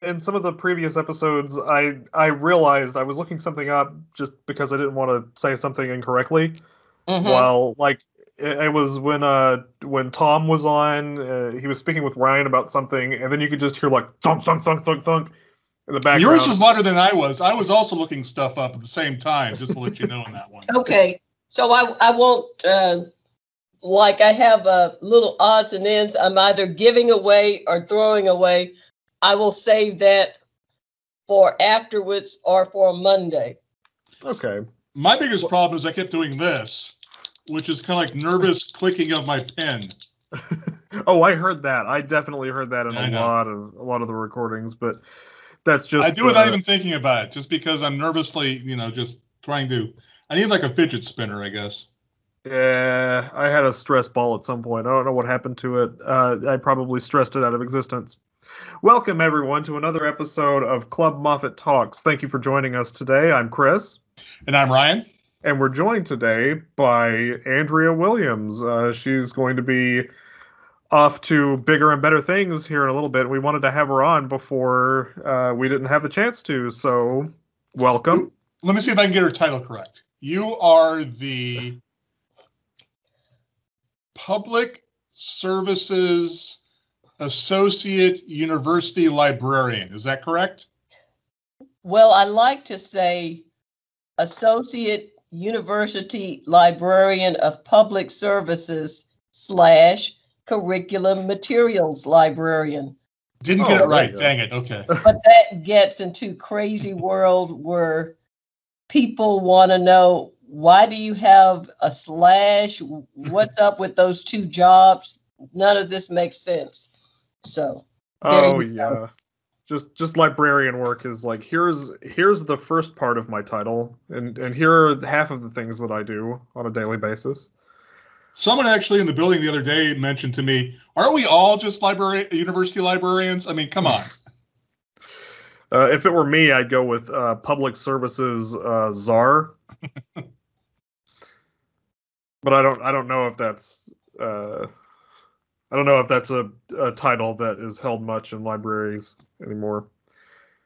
in some of the previous episodes, I realized I was looking something up just because I didn't want to say something incorrectly. While like it was when Tom was on, he was speaking with Ryan about something, and then you could just hear like thunk thunk thunk thunk thunk in the background. Yours was louder than I was. I was also looking stuff up at the same time, just to let you know on that one. Okay, so I won't. Like I have little odds and ends I'm either giving away or throwing away. I will save that for afterwards or for Monday. Okay. My biggest problem is I kept doing this, which is kind of like nervous clicking of my pen. Oh, I heard that. I definitely heard that in a lot of the recordings, but that's just I do it without even thinking about it, just because I'm nervously, just trying to. I need like a fidget spinner, I guess. Yeah, I had a stress ball at some point. I don't know what happened to it. I probably stressed it out of existence. Welcome, everyone, to another episode of Club Moffett Talks. Thank you for joining us today. I'm Chris. And I'm Ryan. And we're joined today by Andrea Williams. She's going to be off to bigger and better things here in a little bit. We wanted to have her on before we didn't have the chance to, so welcome. Let me see if I can get her title correct. You are the Public Services Associate University Librarian. Is that correct? Well, I like to say Associate University Librarian of Public Services / Curriculum Materials Librarian. Didn't get it right. Dang it. Okay. But that gets into crazy world where people want to know, why do you have a /? What's up with those two jobs? None of this makes sense. So. Oh yeah, just librarian work is like here's the first part of my title, and here are half of the things that I do on a daily basis. Someone actually in the building the other day mentioned to me, "Aren't we all just university librarians?" I mean, come on. If it were me, I'd go with public services czar. But I don't know if that's a title that is held much in libraries anymore.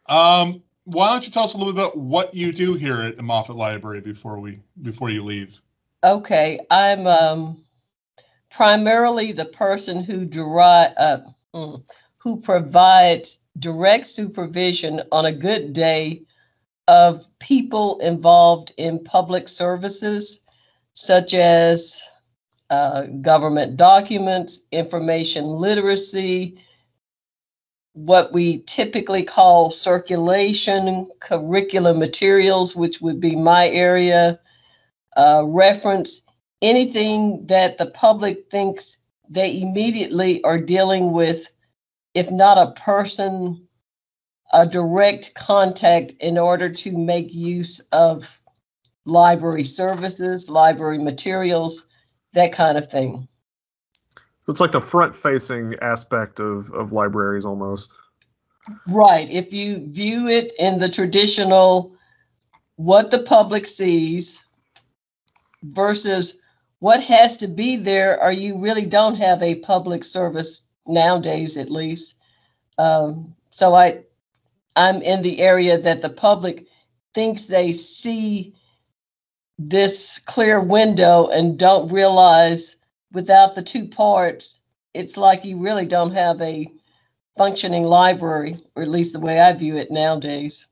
Why don't you tell us a little bit about what you do here at the Moffett Library before you leave? Okay, I'm primarily the person who provides direct supervision on a good day of people involved in public services, such as government documents, information literacy, what we typically call circulation, curriculum materials, which would be my area, reference, anything that the public thinks they immediately are dealing with, if not a person, a direct contact in order to make use of library services, library materials, that kind of thing. So it's like the front-facing aspect of libraries almost. Right. If you view it in the traditional, what the public sees versus what has to be there, or you really don't have a public service nowadays, at least. So I'm in the area that the public thinks they see this clear window and don't realize without the two parts, it's like you really don't have a functioning library, or at least the way I view it nowadays.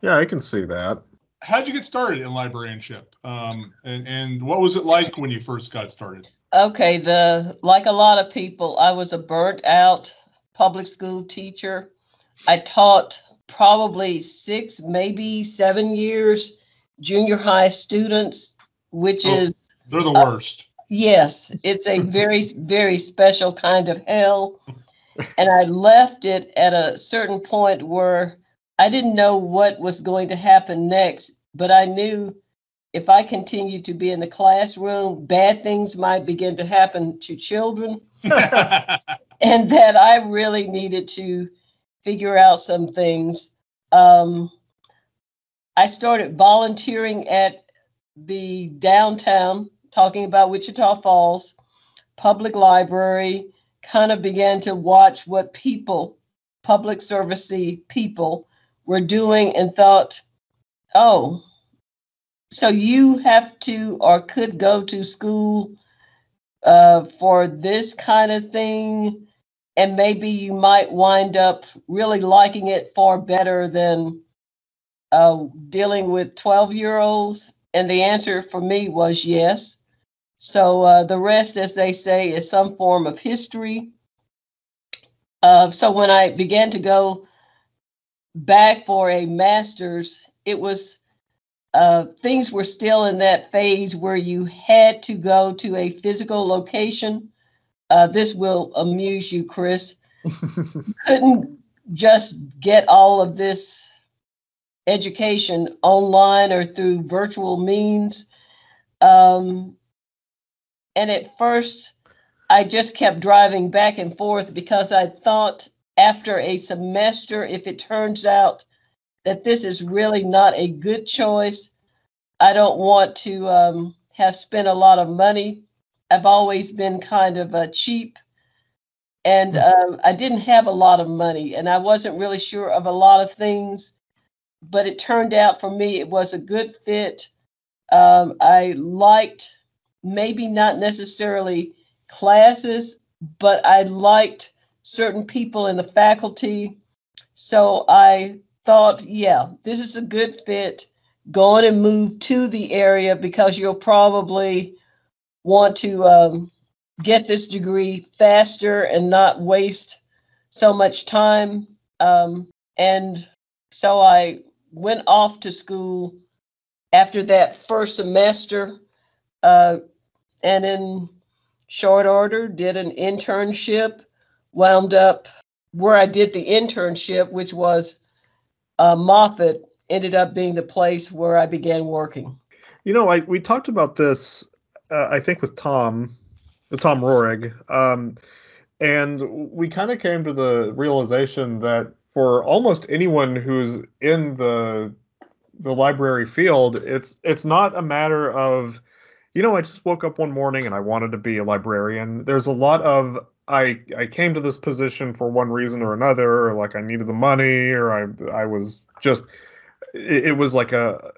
Yeah, I can see that. How'd you get started in librarianship? And what was it like when you first got started? Okay, like a lot of people, I was a burnt out public school teacher. I taught probably 6, maybe 7 years junior high students, which is... They're the worst. Yes, it's a very, very special kind of hell. And I left it at a certain point where I didn't know what was going to happen next, but I knew if I continued to be in the classroom, bad things might begin to happen to children. And that I really needed to figure out some things. I started volunteering at the downtown, talking about Wichita Falls public library, kind of began to watch what people public servicey people were doing and thought, oh, so you have to or could go to school for this kind of thing, and maybe you might wind up really liking it far better than dealing with 12-year-olds? And the answer for me was yes. So the rest, as they say, is some form of history. So when I began to go back for a master's, it was things were still in that phase where you had to go to a physical location. This will amuse you, Chris. You couldn't just get all of this education online or through virtual means. And at first, I just kept driving back and forth because I thought after a semester, if it turns out that this is really not a good choice, I don't want to have spent a lot of money. I've always been kind of cheap, and I didn't have a lot of money, and I wasn't really sure of a lot of things, but it turned out for me it was a good fit. I liked maybe not necessarily classes, but I liked certain people in the faculty. So I thought, yeah, this is a good fit. Go on and move to the area because you'll probably want to get this degree faster and not waste so much time. And so I went off to school after that first semester, and in short order did an internship, wound up where I did the internship, which was Moffett, ended up being the place where I began working. You know, we talked about this, I think, with Tom Rohrig, and we kind of came to the realization that for almost anyone who's in the library field, it's not a matter of, you know, I just woke up one morning and I wanted to be a librarian. There's a lot of, I came to this position for one reason or another, or like I needed the money, or I was just, it was like a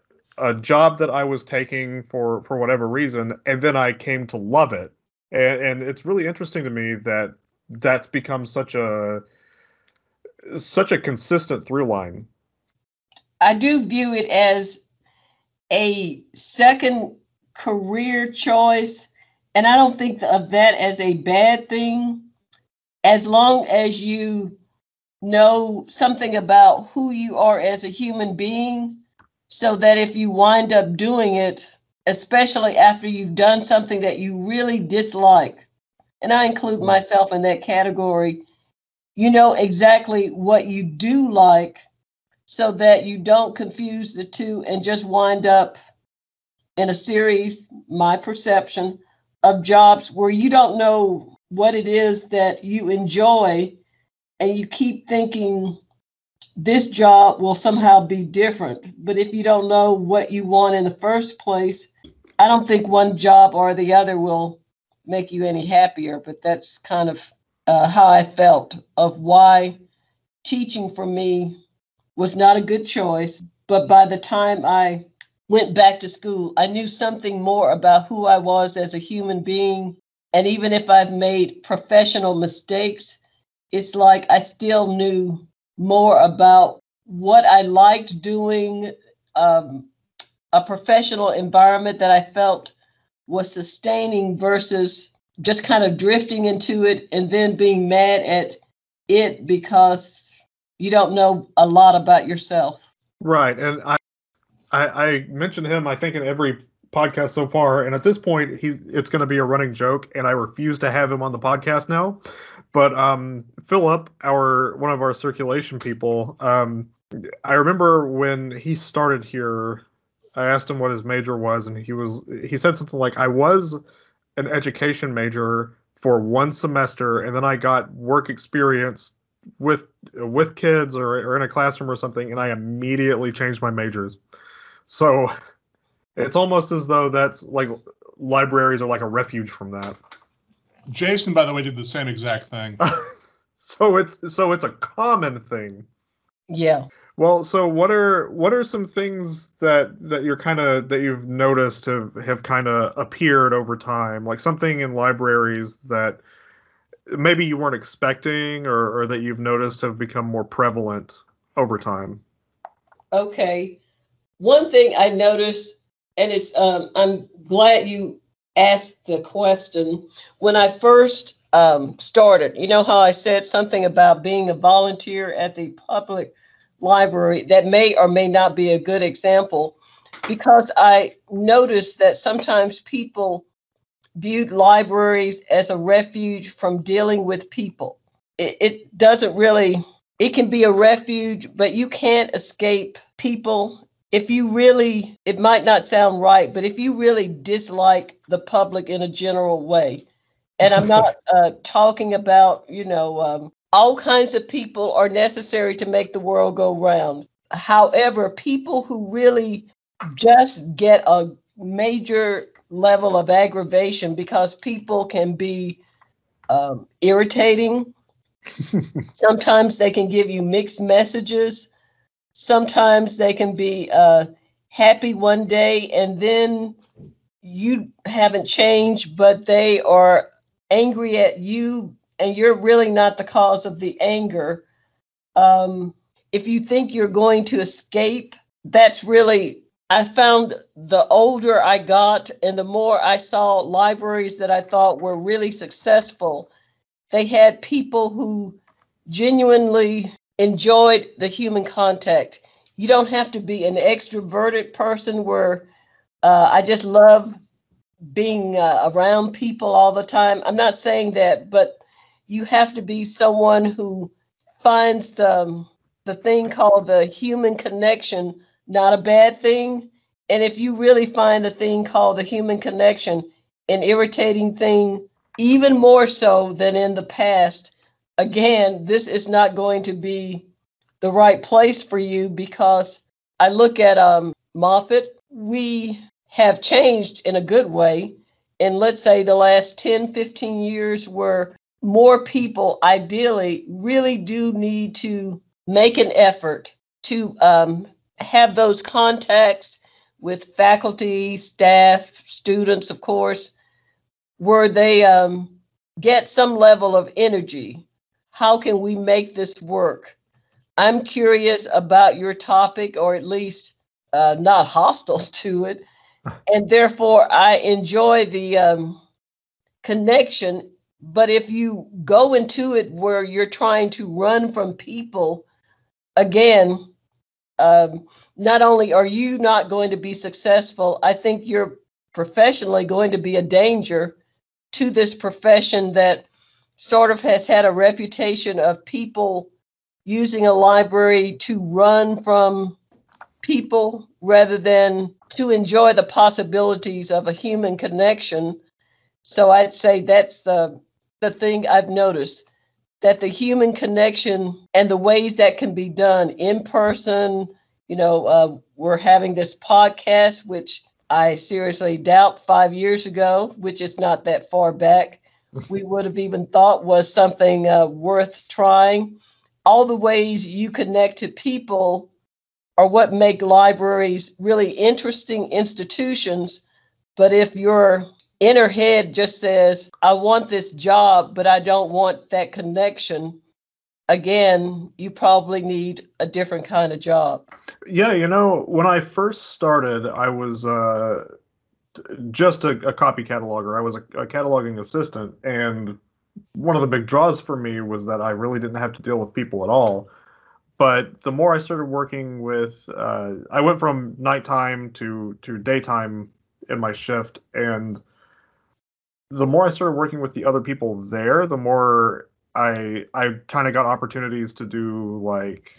job that I was taking for whatever reason, and then I came to love it. And it's really interesting to me that that's become such a consistent through line. I do view it as a second career choice, and I don't think of that as a bad thing, as long as you know something about who you are as a human being, so that if you wind up doing it, especially after you've done something that you really dislike, and I include myself in that category, you know exactly what you do like, so that you don't confuse the two and just wind up in a series, my perception, of jobs where you don't know what it is that you enjoy, and you keep thinking this job will somehow be different. But if you don't know what you want in the first place, I don't think one job or the other will make you any happier. But that's kind of how I felt of why teaching for me was not a good choice. But by the time I went back to school, I knew something more about who I was as a human being. And even if I've made professional mistakes, it's like I still knew more about what I liked doing, a professional environment that I felt was sustaining versus just kind of drifting into it and then being mad at it because you don't know a lot about yourself. Right. And I mentioned him, I think, in every podcast so far. And at this point, it's going to be a running joke, and I refuse to have him on the podcast now. But Philip, one of our circulation people, I remember when he started here, I asked him what his major was, and he said something like, I was an education major for one semester, and then I got work experience with kids or in a classroom or something, and I immediately changed my majors. So it's almost as though that's like libraries are like a refuge from that. Jason, by the way, did the same exact thing. So it's a common thing. Yeah. Well, so what are some things that you're that you've noticed have kind of appeared over time, like something in libraries that maybe you weren't expecting, or that you've noticed have become more prevalent over time? Okay. One thing I noticed, and it's I'm glad you asked the question. When I first started, you know how I said something about being a volunteer at the public library that may or may not be a good example, because I noticed that sometimes people viewed libraries as a refuge from dealing with people. It doesn't really, it can be a refuge, but you can't escape people. If you really, it might not sound right, but if you really dislike the public in a general way, and I'm not talking about, all kinds of people are necessary to make the world go round. However, people who really just get a major level of aggravation because people can be irritating. Sometimes they can give you mixed messages. Sometimes they can be happy one day and then you haven't changed, but they are angry at you and you're really not the cause of the anger. If you think you're going to escape, that's really, I found the older I got and the more I saw libraries that I thought were really successful, they had people who genuinely enjoyed the human contact. You don't have to be an extroverted person where I just love being around people all the time. I'm not saying that, but you have to be someone who finds the thing called the human connection not a bad thing. And if you really find the thing called the human connection an irritating thing, even more so than in the past, again, this is not going to be the right place for you, because I look at Moffett, we have changed in a good way. And let's say the last 10, 15 years where more people ideally really do need to make an effort to have those contacts with faculty, staff, students, of course, where they get some level of energy. How can we make this work? I'm curious about your topic, or at least not hostile to it. And therefore, I enjoy the connection. But if you go into it where you're trying to run from people, again, not only are you not going to be successful, I think you're professionally going to be a danger to this profession that sort of has had a reputation of people using a library to run from people rather than to enjoy the possibilities of a human connection. So I'd say that's the thing I've noticed, that the human connection and the ways that can be done in person. We're having this podcast, which I seriously doubt 5 years ago, which is not that far back, we would have even thought was something worth trying. All the ways you connect to people are what make libraries really interesting institutions. But if your inner head just says, I want this job, but I don't want that connection, again, you probably need a different kind of job. Yeah, when I first started, I was just a copy cataloger. I was a cataloging assistant, and one of the big draws for me was that I really didn't have to deal with people at all. But the more I started working with, I went from nighttime to daytime in my shift, and the more I started working with the other people there, the more I kind of got opportunities to do like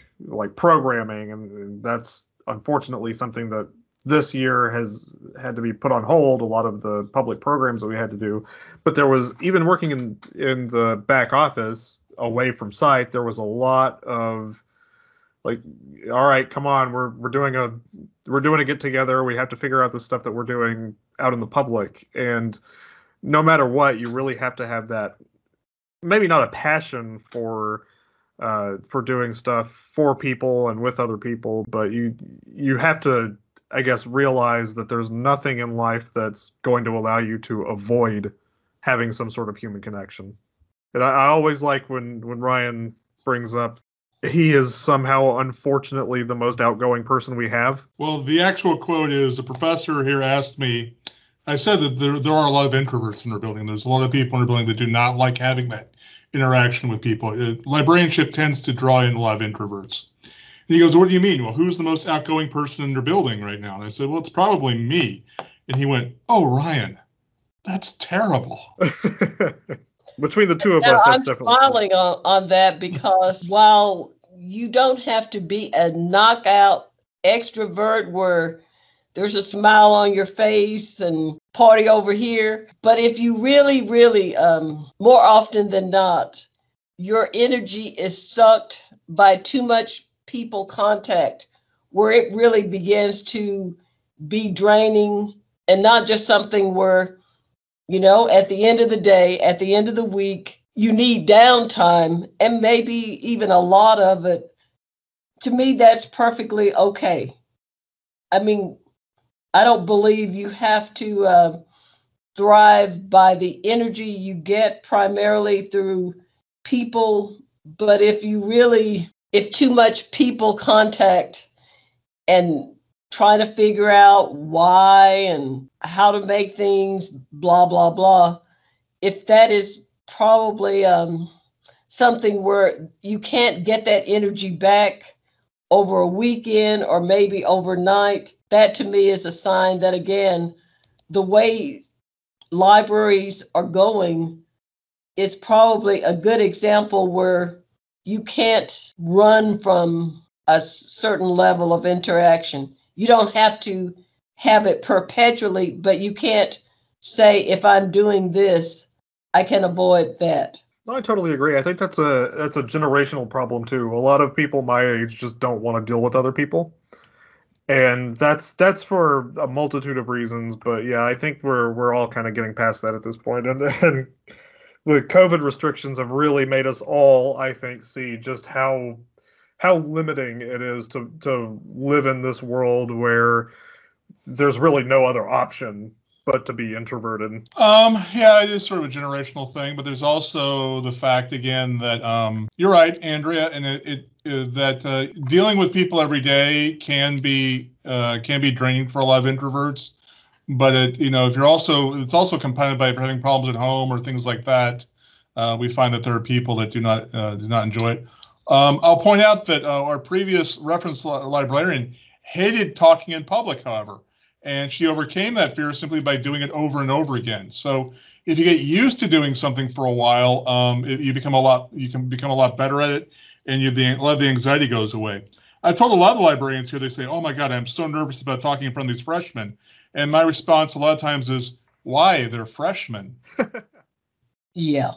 programming, and that's unfortunately something that this year has had to be put on hold, a lot of the public programs that we had to do. But there was, even working in the back office away from site, there was a lot of like, all right, come on, we're doing a get together. We have to figure out the stuff that we're doing out in the public. And no matter what, you really have to have that maybe not a passion for doing stuff for people and with other people, but you have to, I guess, realize that there's nothing in life that's going to allow you to avoid having some sort of human connection. And I always like when Ryan brings up he is somehow, unfortunately, the most outgoing person we have. Well, the actual quote is, a professor here asked me, I said that there are a lot of introverts in our building. There's a lot of people in our building that do not like having that interaction with people. Librarianship tends to draw in a lot of introverts. And he goes, what do you mean? Well, who's the most outgoing person in your building right now? And I said, well, it's probably me. And he went, oh, Ryan, that's terrible. Between the two of us, that's definitely. I'm smiling on that because while you don't have to be a knockout extrovert where there's a smile on your face and party over here, but if you really, really, more often than not, your energy is sucked by too much people contact, where it really begins to be draining, and not just something where, you know, at the end of the day, at the end of the week, you need downtime and maybe even a lot of it. To me, that's perfectly okay. I mean, I don't believe you have to thrive by the energy you get primarily through people. But if too much people contact and trying to figure out why and how to make things blah, blah, blah, if that is probably something where you can't get that energy back over a weekend or maybe overnight, that to me is a sign that, again, the way libraries are going is probably a good example where you can't run from a certain level of interaction. You don't have to have it perpetually, but you can't say, if I'm doing this, I can avoid that. No, I totally agree. I think that's a generational problem too. A lot of people my age just don't want to deal with other people, and that's for a multitude of reasons. But yeah, I think we're all kind of getting past that at this point, and the COVID restrictions have really made us all, I think, see just how limiting it is to live in this world where there's really no other option but to be introverted. Yeah, it is sort of a generational thing, but there's also the fact again that you're right, Andrea, and that dealing with people every day can be draining for a lot of introverts. But if it's also compounded by if you're having problems at home or things like that. We find that there are people that do not enjoy it. I'll point out that our previous reference librarian hated talking in public, however, and she overcame that fear simply by doing it over and over again. So if you get used to doing something for a while, you can become a lot better at it, and a lot of the anxiety goes away. I've told a lot of librarians here, they say, oh my God, I'm so nervous about talking in front of these freshmen. And my response a lot of times is, why? They're freshmen. Yeah.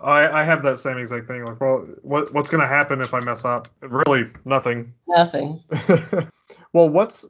I have that same exact thing. Like, well, what's going to happen if I mess up? Really, nothing. Nothing. Well, what's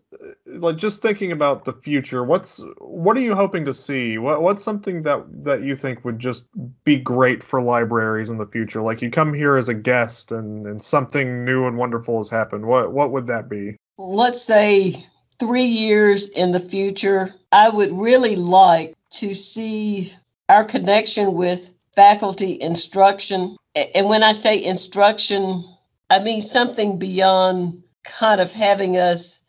like just thinking about the future? What are you hoping to see? What's something that you think would just be great for libraries in the future? Like you come here as a guest and something new and wonderful has happened. What would that be? Let's say 3 years in the future. I would really like to see our connection with faculty instruction. And when I say instruction, I mean something beyond kind of having us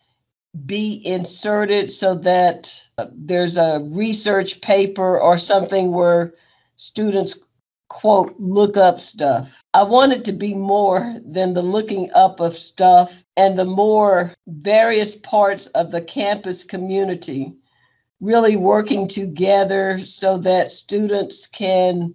be inserted so that there's a research paper or something where students, quote, look up stuff. I want it to be more than the looking up of stuff, and the more various parts of the campus community really working together so that students can,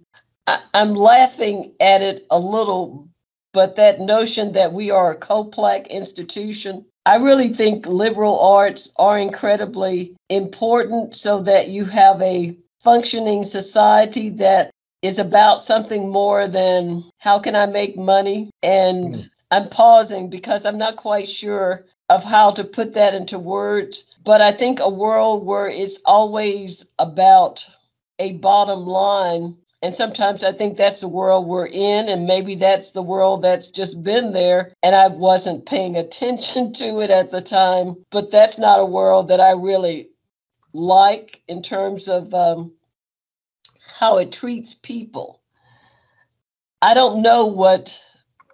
I'm laughing at it a little, but that notion that we are a co-plaque institution, I really think liberal arts are incredibly important so that you have a functioning society that is about something more than how can I make money? And I'm pausing because I'm not quite sure of how to put that into words. But I think a world where it's always about a bottom line And sometimes I think that's the world we're in, and maybe that's the world that's just been there, and I wasn't paying attention to it at the time. But that's not a world that I really like in terms of how it treats people. I don't know what,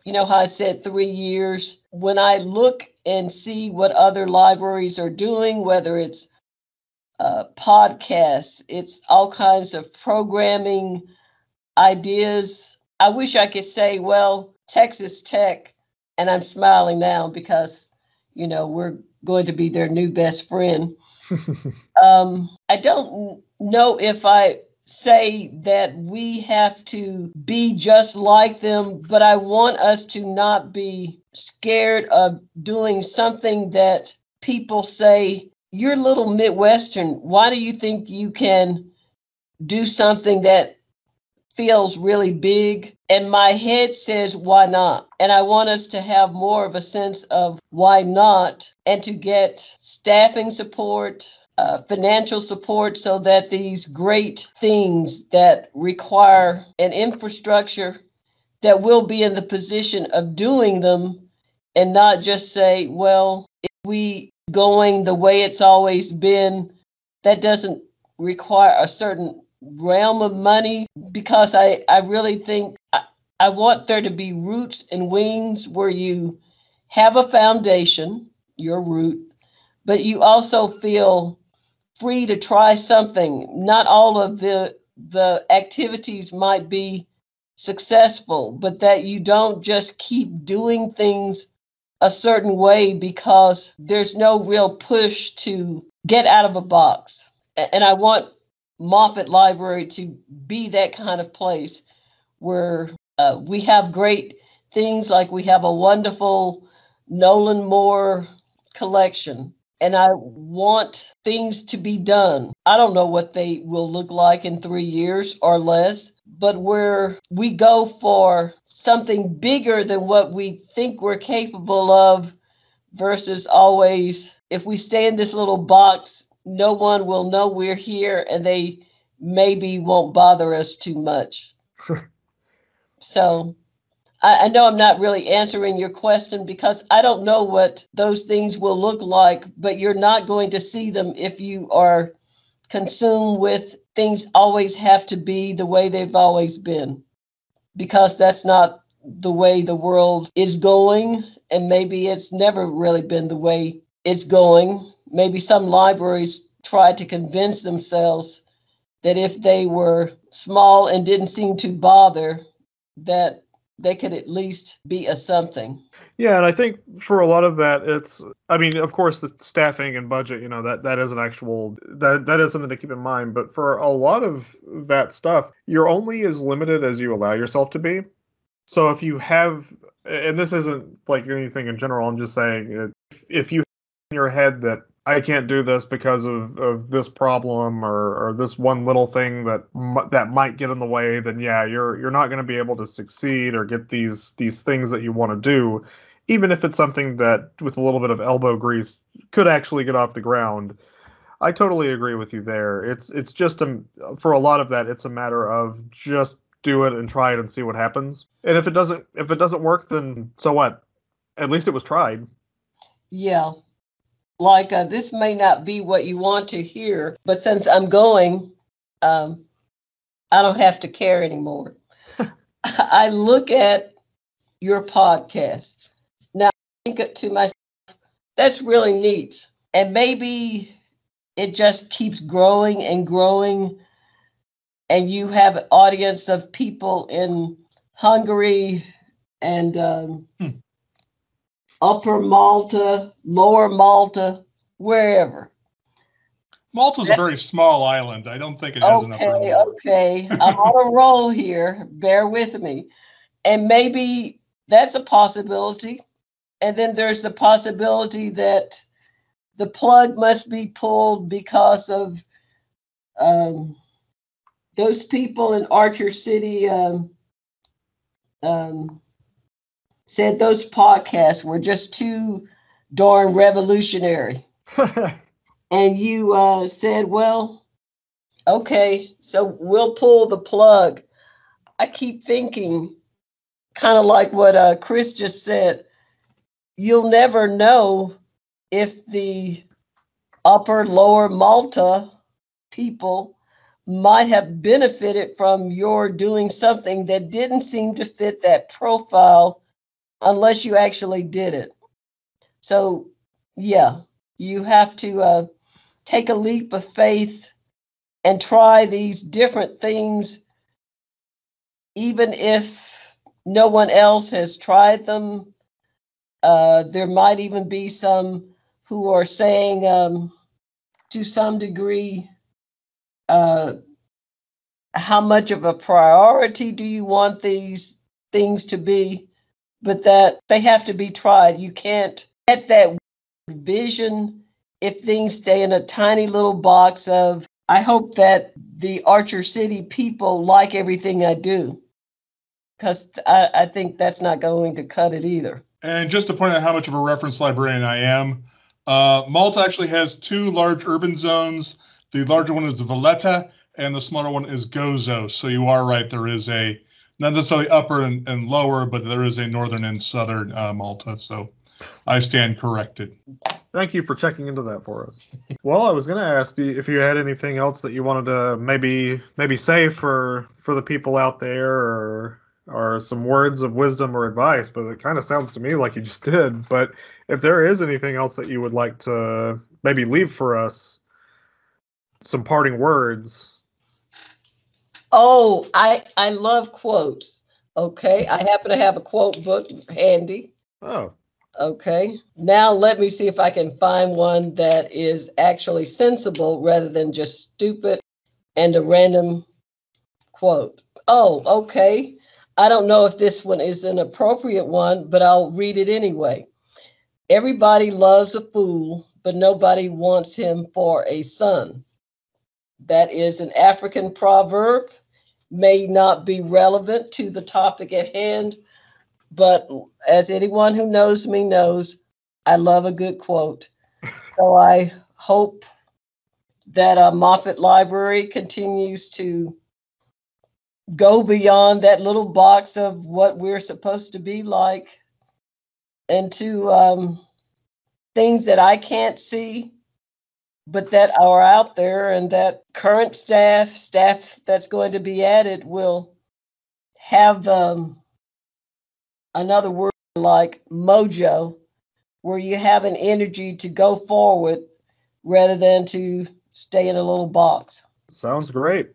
how I said 3 years. When I look and see what other libraries are doing, whether it's podcasts, it's all kinds of programming ideas. I wish I could say, well, Texas Tech, and I'm smiling now because, we're going to be their new best friend. I don't know if I say that we have to be just like them, but I want us to not be scared of doing something that people say, you're a little Midwestern. Why do you think you can do something that feels really big? And my head says, why not? And I want us to have more of a sense of why not, and to get staffing support, financial support, so that these great things that require an infrastructure, that we'll be in the position of doing them, and not just say, well, if we going the way it's always been, that doesn't require a certain realm of money, because I really think I want there to be roots and wings where you have a foundation, your root, but you also feel free to try something. Not all of the activities might be successful, but that you don't just keep doing things a certain way because there's no real push to get out of a box. And I want Moffett Library to be that kind of place where we have great things, like we have a wonderful Nolan Moore collection, and I want things to be done. I don't know what they will look like in 3 years or less, but where we go for something bigger than what we think we're capable of, versus always, if we stay in this little box, no one will know we're here, and they maybe won't bother us too much. So I know I'm not really answering your question because I don't know what those things will look like, but you're not going to see them if you are consumed with things always have to be the way they've always been, because that's not the way the world is going. And maybe it's never really been the way it's going. Maybe some libraries tried to convince themselves that if they were small and didn't seem to bother, that they could at least be a something. Yeah, and I think for a lot of that, of course, the staffing and budget, that is an actual, that is something to keep in mind. But for a lot of that stuff, you're only as limited as you allow yourself to be. So if you have, and this isn't like anything in general, I'm just saying, if you have in your head that I can't do this because of this problem or this one little thing that might get in the way, then yeah, you're not going to be able to succeed or get these things that you want to do, even if it's something that with a little bit of elbow grease could actually get off the ground. I totally agree with you there. It's just for a lot of that, it's a matter of just do it and try it and see what happens. And if it doesn't work, then so what? At least it was tried. Yeah. Like, this may not be what you want to hear, but since I'm going, I don't have to care anymore. I look at your podcast. Now, I think to myself, that's really neat. And maybe it just keeps growing and growing. And you have an audience of people in Hungary and Upper Malta, Lower Malta, wherever. Malta's a very small island. I don't think it has enough room. Okay. I'm on a roll here. Bear with me. And maybe that's a possibility. And then there's the possibility that the plug must be pulled because of those people in Archer City said those podcasts were just too darn revolutionary. And you said, well, okay, so we'll pull the plug. I keep thinking, kind of like what Chris just said, you'll never know if the upper, lower Malta people might have benefited from your doing something that didn't seem to fit that profile unless you actually did it. So, yeah, you have to take a leap of faith and try these different things, even if no one else has tried them. There might even be some who are saying, to some degree, how much of a priority do you want these things to be? But that they have to be tried. You can't get that vision if things stay in a tiny little box of, I hope that the Archer City people like everything I do, because I think that's not going to cut it either. And just to point out how much of a reference librarian I am, Malta actually has 2 large urban zones. The larger one is the Valletta, and the smaller one is Gozo. So you are right, there is a, not necessarily upper and lower, but there is a northern and southern Malta. So I stand corrected. Thank you for checking into that for us. Well, I was going to ask you if you had anything else that you wanted to maybe say for the people out there, or some words of wisdom or advice, but it kind of sounds to me like you just did. But if there is anything else that you would like to maybe leave for us, some parting words. Oh, I love quotes. Okay, I happen to have a quote book handy. Oh. Okay, now let me see if I can find one that is actually sensible rather than just stupid and a random quote. Oh, okay. I don't know if this one is an appropriate one, but I'll read it anyway. Everybody loves a fool, but nobody wants him for a son. That is an African proverb, may not be relevant to the topic at hand, but as anyone who knows me knows, I love a good quote. So I hope that Moffett Library continues to go beyond that little box of what we're supposed to be like, and to things that I can't see, but that are out there, and that current staff that's going to be added will have another word like mojo, where you have an energy to go forward rather than to stay in a little box. Sounds great.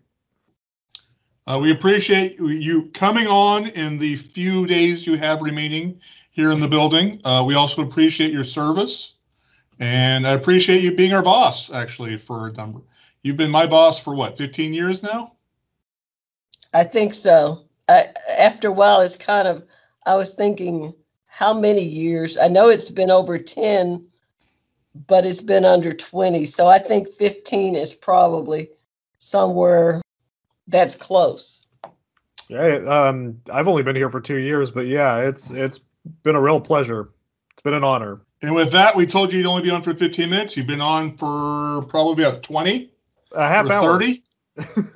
We appreciate you coming on in the few days you have remaining here in the building. We also appreciate your service, and I appreciate you being our boss, actually, for a number. You've been my boss for what, 15 years now? I think so. After a while, it's kind of, I was thinking, how many years? I know it's been over 10, but it's been under 20. So I think 15 is probably somewhere that's close. Yeah, I've only been here for 2 years, but yeah, it's been a real pleasure. It's been an honor. And with that, we told you you'd only be on for 15 minutes. You've been on for probably about 20, a half or hour. 30.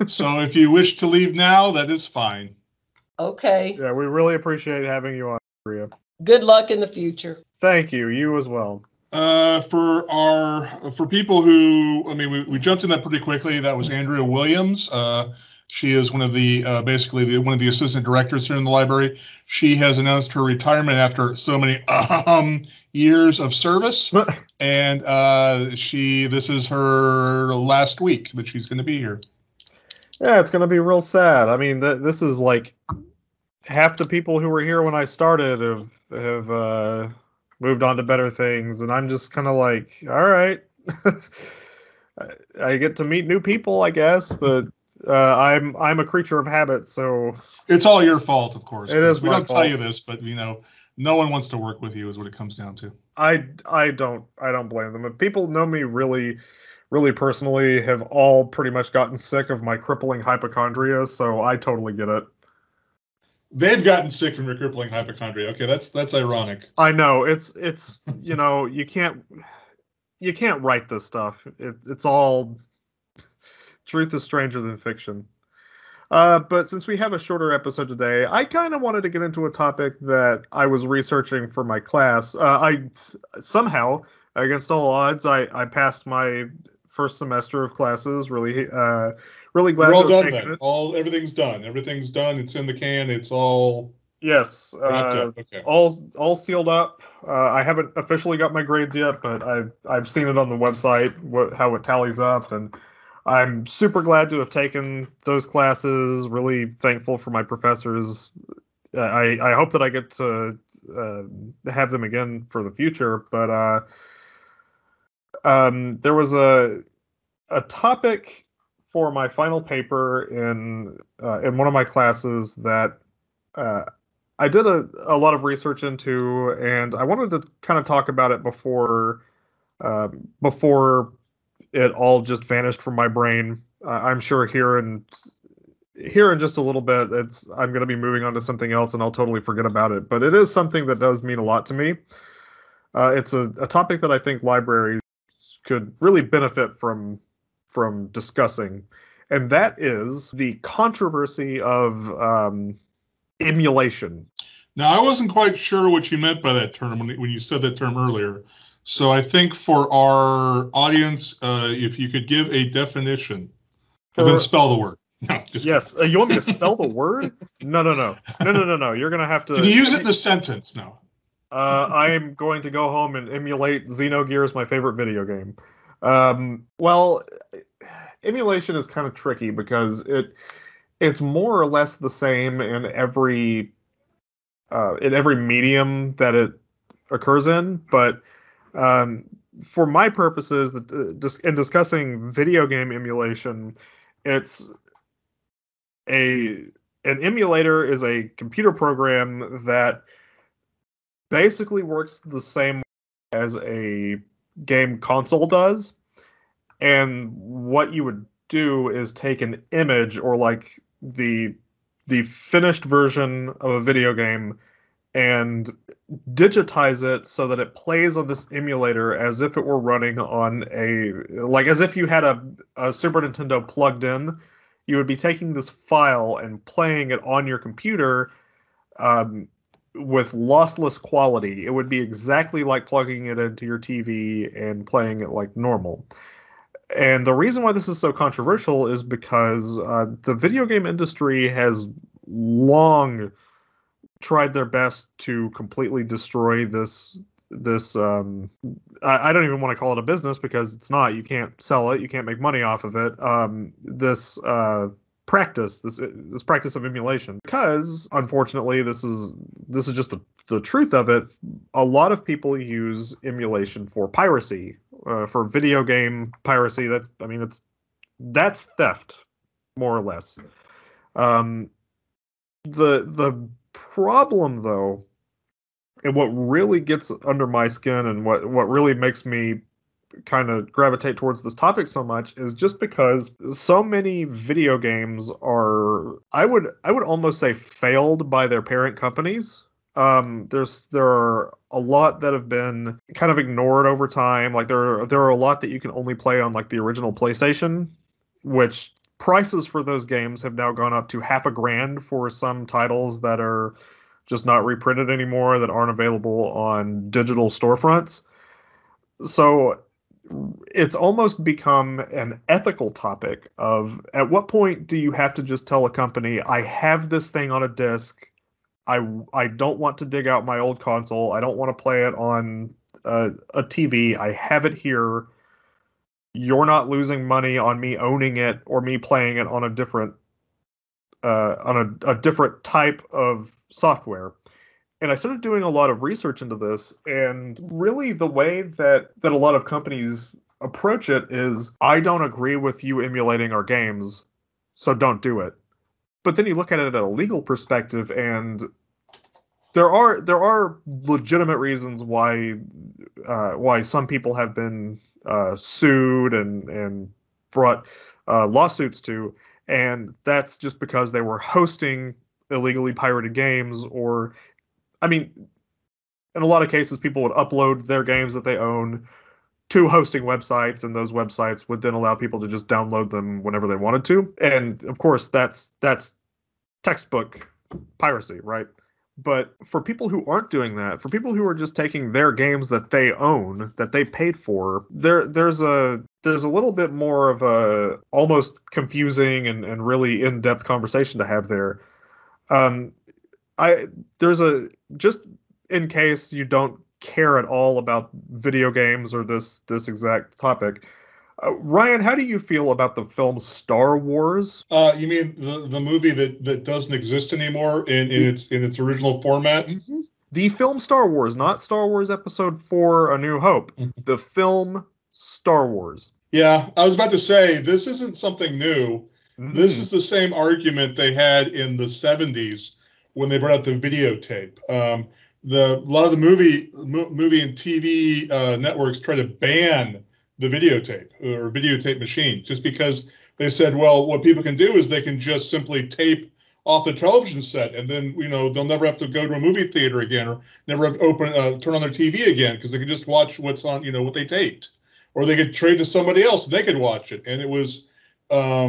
So if you wish to leave now, that is fine. Okay. Yeah, we really appreciate having you on, Andrea. Good luck in the future. Thank you. You as well. For people who, I mean, we jumped in that pretty quickly. That was Andrea Williams. She is one of the basically one of the assistant directors here in the library. She has announced her retirement after so many years of service, and this is her last week that she's going to be here. Yeah, it's going to be real sad. I mean, this is like half the people who were here when I started have moved on to better things, and I'm just kind of like, all right, I get to meet new people, I guess, but I'm a creature of habit, so it's all your fault, of course. It is. We don't tell you this, but no one wants to work with you, is what it comes down to. I don't blame them. If people know me really, really personally, have all pretty much gotten sick of my crippling hypochondria, so I totally get it. They've gotten sick from your crippling hypochondria. Okay, that's ironic. I know. It's you can't write this stuff. It's all truth is stranger than fiction. But since we have a shorter episode today, I kind of wanted to get into a topic that I was researching for my class. I somehow, against all odds, I passed my first semester of classes. Really glad You're all to have done taken then. it. Everything's done. Everything's done. It's in the can. It's all Yes, wrapped up. Okay. all sealed up. I haven't officially got my grades yet, but I've seen it on the website how it tallies up, and I'm super glad to have taken those classes. Really thankful for my professors. I hope that I get to have them again for the future. But there was a topic for my final paper in one of my classes that I did a lot of research into, and I wanted to kind of talk about it before it all just vanished from my brain. I'm sure here in just a little bit, I'm going to be moving on to something else, and I'll totally forget about it. But it is something that does mean a lot to me. It's a topic that I think libraries could really benefit from discussing, and that is the controversy of emulation. Now, I wasn't quite sure what you meant by that term when you said that term earlier. So I think for our audience, if you could give a definition, and then spell the word. No, just yes. You want me to spell the word? No. You're gonna have to. Can you use it in a sentence? No. I am going to go home and emulate Xenogears, my favorite video game. Well, emulation is kind of tricky because it's more or less the same in every medium that it occurs in, but for my purposes, in discussing video game emulation, an emulator is a computer program that basically works the same as a game console does, and what you would do is take an image or like the finished version of a video game and digitize it so that it plays on this emulator as if it were running on as if you had a Super Nintendo plugged in. You would be taking this file and playing it on your computer with lossless quality. It would be exactly like plugging it into your TV and playing it like normal. And the reason why this is so controversial is because the video game industry has long tried their best to completely destroy this I don't even want to call it a business because it's not. You can't sell it. You can't make money off of it. This practice of emulation, because unfortunately this is just the truth of it. A lot of people use emulation for piracy, for video game piracy. That's theft, more or less. The problem, though, and what really gets under my skin and what really makes me kind of gravitate towards this topic so much is just because so many video games are, I would almost say, failed by their parent companies. There are a lot that have been kind of ignored over time. Like there are a lot that you can only play on like the original PlayStation, which prices for those games have now gone up to $500,000 for some titles that are just not reprinted anymore, that aren't available on digital storefronts. So it's almost become an ethical topic of, at what point do you have to just tell a company, I have this thing on a disc, I don't want to dig out my old console, I don't want to play it on a TV, I have it here, you're not losing money on me owning it or me playing it on a different different type of software. And I started doing a lot of research into this, and really the way that a lot of companies approach it is, I don't agree with you emulating our games, so don't do it. But then you look at it at a legal perspective, and there are legitimate reasons why some people have been sued and brought lawsuits to, and that's just because they were hosting illegally pirated games, or, I mean, in a lot of cases, people would upload their games that they own to hosting websites, and those websites would then allow people to just download them whenever they wanted to. And of course, that's textbook piracy, right? But for people who aren't doing that, for people who are just taking their games that they own, that they paid for, there's a little bit more of a almost confusing and really in-depth conversation to have there. Just in case you don't care at all about video games or this exact topic, Ryan, how do you feel about the film Star Wars? You mean the movie that doesn't exist anymore in its original format? Mm-hmm. The film Star Wars, not Star Wars Episode 4: A New Hope. Mm-hmm. The film Star Wars. Yeah, I was about to say, this isn't something new. Mm-hmm. This is the same argument they had in the 70s when they brought out the videotape. A lot of the movie and TV networks try to ban the videotape or videotape machine, just because they said, well, what people can do is they can just simply tape off the television set, and then they'll never have to go to a movie theater again, or never have to turn on their TV again, because they can just watch what's on, what they taped, or they could trade to somebody else and they could watch it. And it was a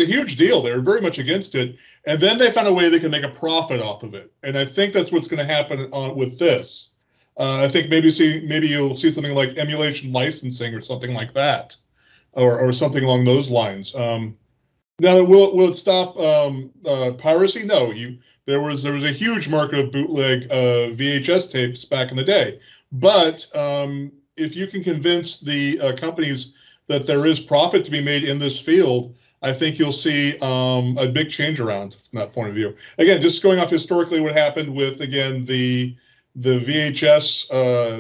huge deal. They were very much against it, and then they found a way they can make a profit off of it. And I think that's what's going to happen with this. I think maybe you'll see something like emulation licensing or something like that, or something along those lines. Now, will it stop piracy? No. There was a huge market of bootleg VHS tapes back in the day, but if you can convince the companies that there is profit to be made in this field, I think you'll see a big change around from that point of view. Again, just going off historically, what happened with, again, the VHS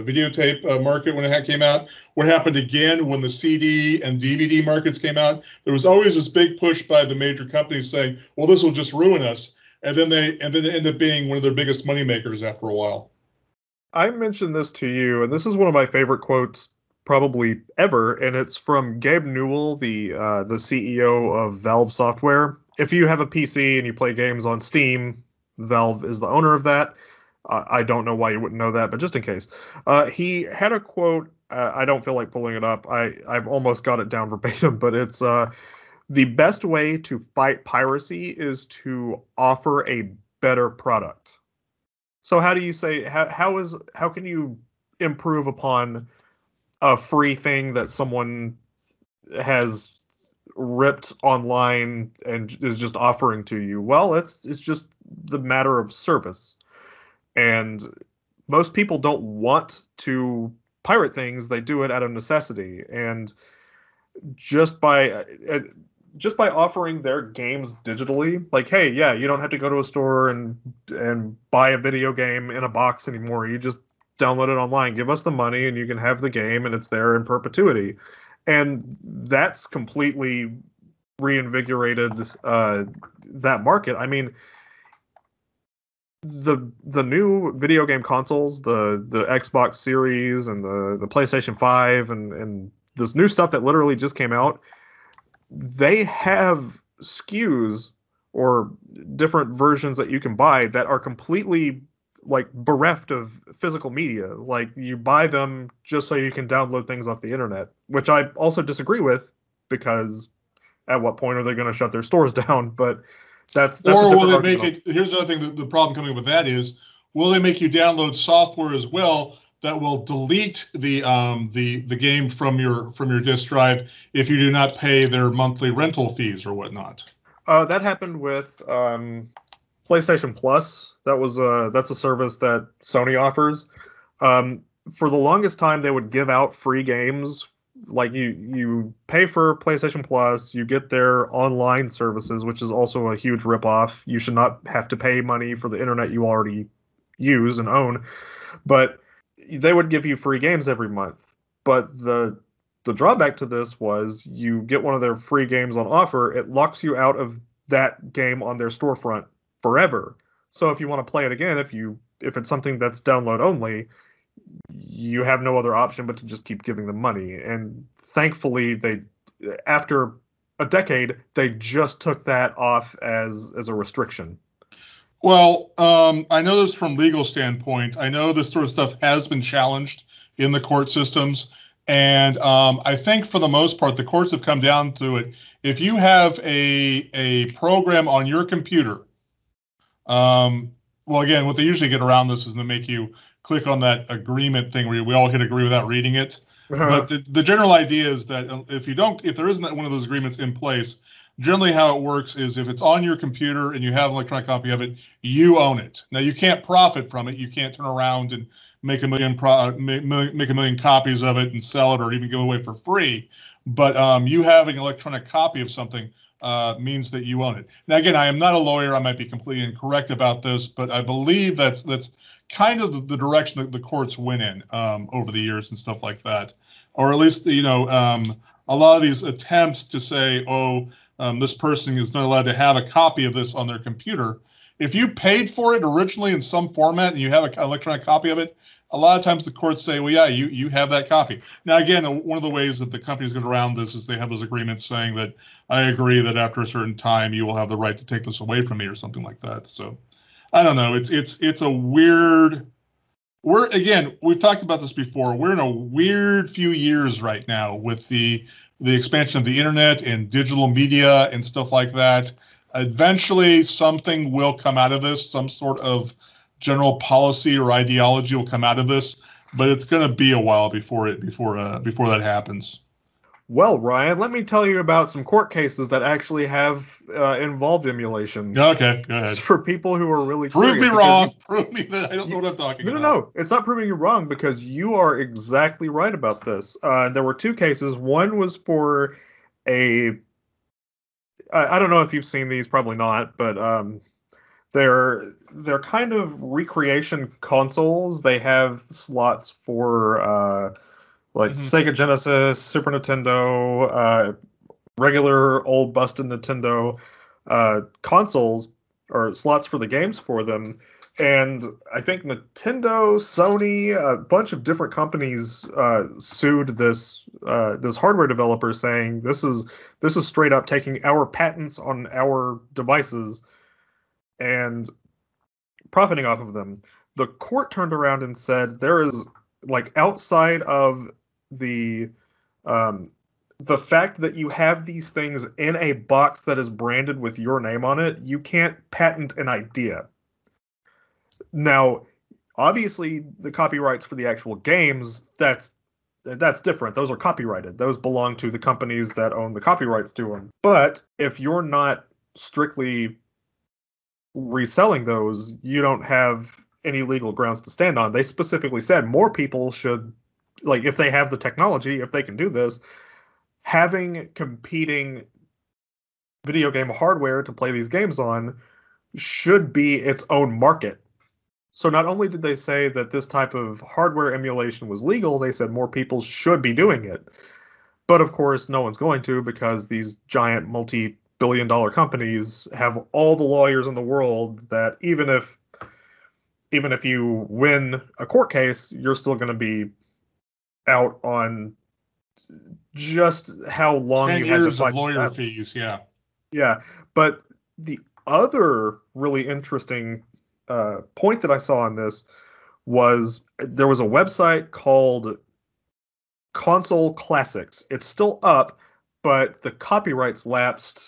videotape market when it came out, what happened again when the CD and DVD markets came out. There was always this big push by the major companies saying, well, this will just ruin us. And then they end up being one of their biggest moneymakers after a while. I mentioned this to you, and this is one of my favorite quotes probably ever, and it's from Gabe Newell, the CEO of Valve Software. If you have a PC and you play games on Steam, Valve is the owner of that. I don't know why you wouldn't know that, but just in case. He had a quote, I don't feel like pulling it up. I've almost got it down verbatim, but it's the best way to fight piracy is to offer a better product. So how do you say, how can you improve upon a free thing that someone has ripped online and is just offering to you? Well, it's just the matter of service. And most people don't want to pirate things. They do it out of necessity. And just by offering their games digitally, like, hey, yeah, you don't have to go to a store and buy a video game in a box anymore. You just download it online, give us the money, and you can have the game, and it's there in perpetuity. And that's completely reinvigorated that market. I mean, the new video game consoles, the Xbox Series and the PlayStation 5 and this new stuff that literally just came out, they have SKUs or different versions that you can buy that are completely like bereft of physical media. Like, you buy them just so you can download things off the internet, which I also disagree with, because at what point are they going to shut their stores down? But that's or will they make it? Here's another thing. The problem coming with that is, will they make you download software as well that will delete the game from your disk drive if you do not pay their monthly rental fees or whatnot? That happened with PlayStation Plus. That's a service that Sony offers. For the longest time, they would give out free games. Like, you pay for PlayStation Plus, you get their online services, which is also a huge ripoff. You should not have to pay money for the internet you already use and own. But they would give you free games every month. But the drawback to this was, you get one of their free games on offer, it locks you out of that game on their storefront forever. So if you want to play it again, if it's something that's download only, you have no other option but to just keep giving them money. And thankfully, after a decade, they just took that off as a restriction. Well, I know this from legal standpoint. I know this sort of stuff has been challenged in the court systems. And I think for the most part, the courts have come down to it. If you have a program on your computer, well, again, what they usually get around this is to make you click on that agreement thing where we all hit agree without reading it. But the general idea is that if there isn't one of those agreements in place, generally how it works is if it's on your computer and you have an electronic copy of it, you own it. Now you can't profit from it. You can't turn around and make a million copies of it and sell it or even give away for free. But you having an electronic copy of something means that you own it. Now, again, I am not a lawyer. I might be completely incorrect about this, but I believe that's kind of the direction that the courts went in over the years and stuff like that. Or at least, a lot of these attempts to say, this person is not allowed to have a copy of this on their computer. If you paid for it originally in some format and you have an electronic copy of it, a lot of times the courts say, well, yeah, you have that copy. Now, again, one of the ways that the companies get around this is they have those agreements saying that I agree that after a certain time you will have the right to take this away from me or something like that. So I don't know. It's a weird. We've talked about this before. We're in a weird few years right now with the expansion of the internet and digital media and stuff like that. Eventually, something will come out of this. Some sort of general policy or ideology will come out of this, but it's going to be a while before that happens. Well, Ryan, let me tell you about some court cases that actually have involved emulation. Okay, go ahead. For people who are really prove me wrong. Prove me that I don't know what I'm talking about. No, it's not proving you wrong because you are exactly right about this. There were two cases. One was for I don't know if you've seen these, probably not, but they're kind of recreation consoles. They have slots for Sega Genesis, Super Nintendo, regular old busted Nintendo consoles, or slots for the games for them. And I think Nintendo, Sony, a bunch of different companies sued this hardware developer, saying this is straight up taking our patents on our devices and profiting off of them. The court turned around and said there is, outside of the fact that you have these things in a box that is branded with your name on it, you can't patent an idea. Now, obviously, the copyrights for the actual games, that's different. Those are copyrighted. Those belong to the companies that own the copyrights to them. But if you're not strictly reselling those, you don't have any legal grounds to stand on. They specifically said more people should, if they have the technology, if they can do this, having competing video game hardware to play these games on should be its own market. So not only did they say that this type of hardware emulation was legal, they said more people should be doing it. But of course, no one's going to, because these giant multi-billion-dollar companies have all the lawyers in the world that even if you win a court case, you're still going to be out on just how long you had to fight. 10 years of lawyer fees, yeah. Yeah, but the other really interesting point that I saw on this was there was a website called Console Classics. It's still up, but the copyrights lapsed.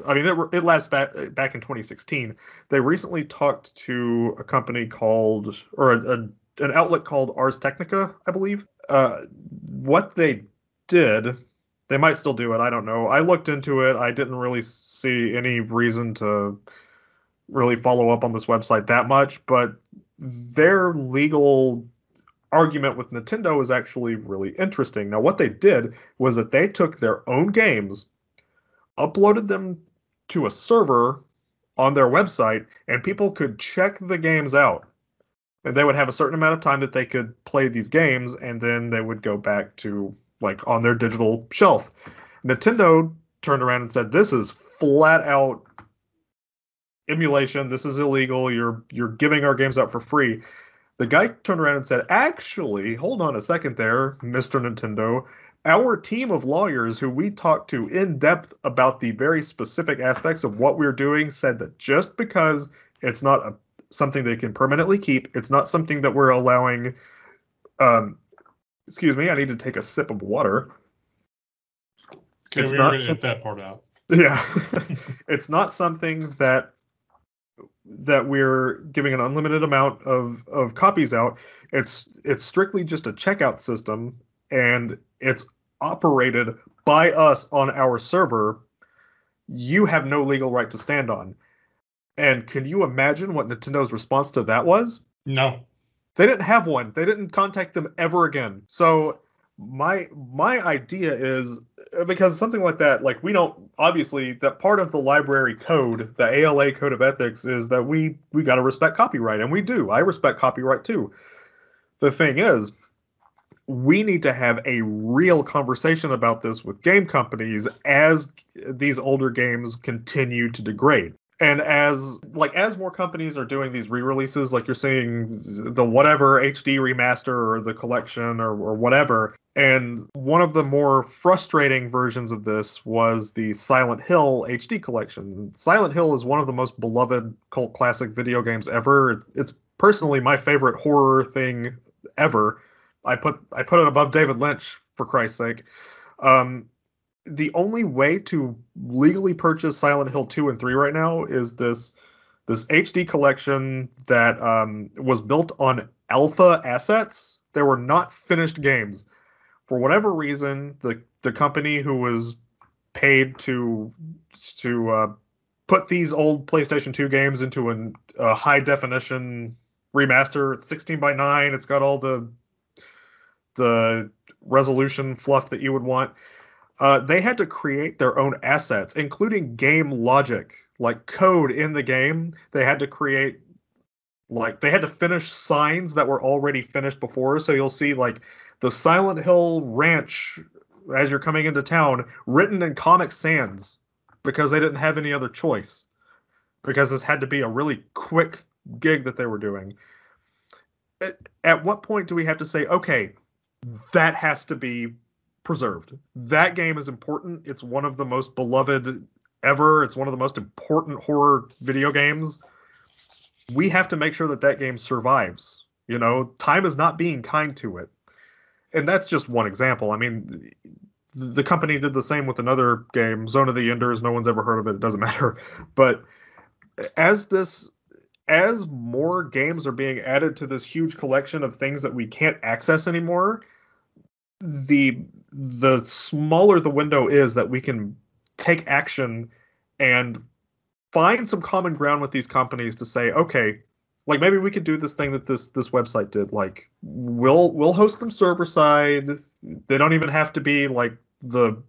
I mean, it lapsed back in 2016. They recently talked to a company called, or an outlet called Ars Technica, I believe. What they did, they might still do it, I don't know. I looked into it. I didn't really see any reason to really follow up on this website that much, but their legal argument with Nintendo is actually really interesting. Now, what they did was that they took their own games, uploaded them to a server on their website, and people could check the games out. And they would have a certain amount of time that they could play these games, and then they would go back to, on their digital shelf. Nintendo turned around and said, this is flat out emulation. This is illegal. You're giving our games out for free. The guy turned around and said, actually, hold on a second there, Mr. Nintendo. Our team of lawyers who we talked to in depth about the very specific aspects of what we're doing said that just because It's not something they can permanently keep. It's not something that we're allowing. Excuse me, I need to take a sip of water. Okay, we're going to edit that part out. Yeah. It's not something that we're giving an unlimited amount of copies out. It's strictly just a checkout system, and it's operated by us on our server. You have no legal right to stand on. And can you imagine what Nintendo's response to that was? No. They didn't have one. They didn't contact them ever again. So my idea is, because something like that, like, we don't, obviously, that part of the library code, the ALA code of ethics, is that we got to respect copyright, and we do. I respect copyright too. The thing is, we need to have a real conversation about this with game companies as these older games continue to degrade. And as more companies are doing these re-releases, like you're seeing the whatever HD remaster or the collection or whatever, and one of the more frustrating versions of this was the Silent Hill HD collection. Silent Hill is one of the most beloved cult classic video games ever. It's personally my favorite horror thing ever. I put it above David Lynch, for Christ's sake. The only way to legally purchase Silent Hill 2 and 3 right now is this HD collection that was built on alpha assets. They were not finished games. For whatever reason, the company who was paid to put these old PlayStation 2 games into a high definition remaster, it's 16:9, it's got all the resolution fluff that you would want. They had to create their own assets, including game logic, like code in the game. They had to create, they had to finish signs that were already finished before. So you'll see, like, the Silent Hill Ranch as you're coming into town, written in Comic Sans, because they didn't have any other choice. Because this had to be a really quick gig that they were doing. At what point do we have to say, okay, that has to be preserved? That game is important. It's one of the most beloved ever. It's one of the most important horror video games. We have to make sure that that game survives. You know, time is not being kind to it. And that's just one example. I mean, the company did the same with another game, Zone of the Enders. No one's ever heard of it. It doesn't matter. But as more games are being added to this huge collection of things that we can't access anymore, the smaller the window is that we can take action and find some common ground with these companies to say, okay, like, maybe we could do this thing that this website did. Like, we'll host them server side. They don't even have to be like the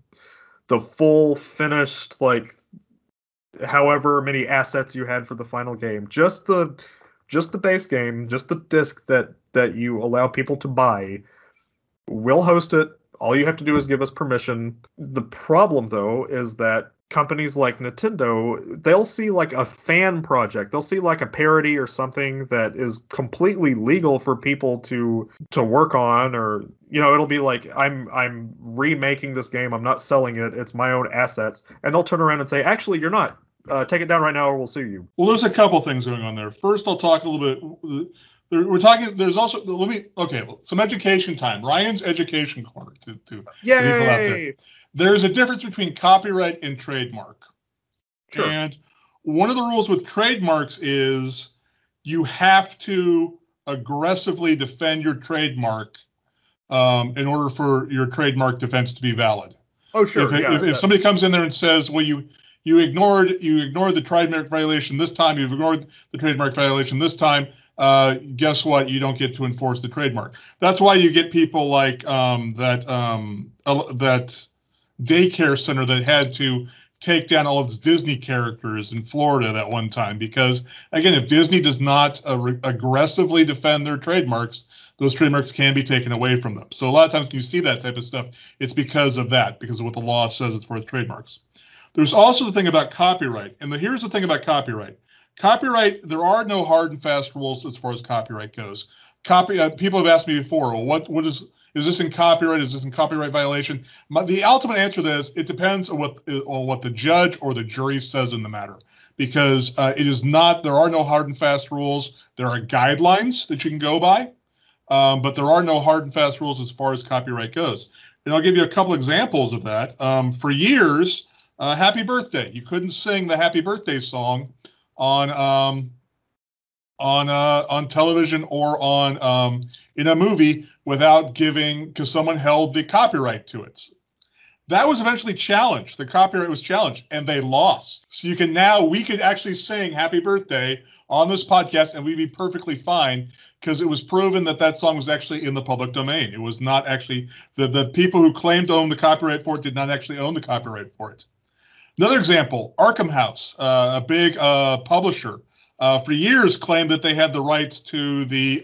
full finished, like, however many assets you had for the final game. Just the base game, just the disc that you allow people to buy. We'll host it. All you have to do is give us permission. The problem, though, is that companies like Nintendo, they'll see like a fan project. They'll see like a parody or something that is completely legal for people to work on, or, you know, it'll be like, I'm remaking this game. I'm not selling it. It's my own assets. And they'll turn around and say, actually, you're not. Take it down right now or we'll sue you. Well, there's a couple things going on there. First, I'll talk a little bit. There's also, some education time. Ryan's education corner to people out there. There's a difference between copyright and trademark. Sure. And one of the rules with trademarks is you have to aggressively defend your trademark in order for your trademark defense to be valid. Oh, sure. If somebody comes in there and says, well, you ignored the trademark violation this time, you've ignored the trademark violation this time, guess what? You don't get to enforce the trademark. That's why you get people like that daycare center that had to take down all of its Disney characters in Florida that one time, because, again, if Disney does not aggressively defend their trademarks, those trademarks can be taken away from them. So a lot of times when you see that type of stuff, it's because of that, because of what the law says as far as trademarks. There's also the thing about copyright, and here's the thing about copyright. Copyright, there are no hard and fast rules as far as copyright goes. People have asked me before, well, what is this in copyright? Is this in copyright violation? The ultimate answer to this, it depends on what the judge or the jury says in the matter, because it is not. There are no hard and fast rules. There are guidelines that you can go by, but there are no hard and fast rules as far as copyright goes. And I'll give you a couple examples of that. For years, Happy Birthday, you couldn't sing the Happy Birthday song on television or on in a movie without because someone held the copyright to it. That was eventually challenged. The copyright was challenged, and they lost. So we could actually sing Happy Birthday on this podcast, and we'd be perfectly fine, because it was proven that song was actually in the public domain. It was not actually, the people who claimed to own the copyright for it did not actually own the copyright for it. Another example, Arkham House, a big publisher, for years claimed that they had the rights to the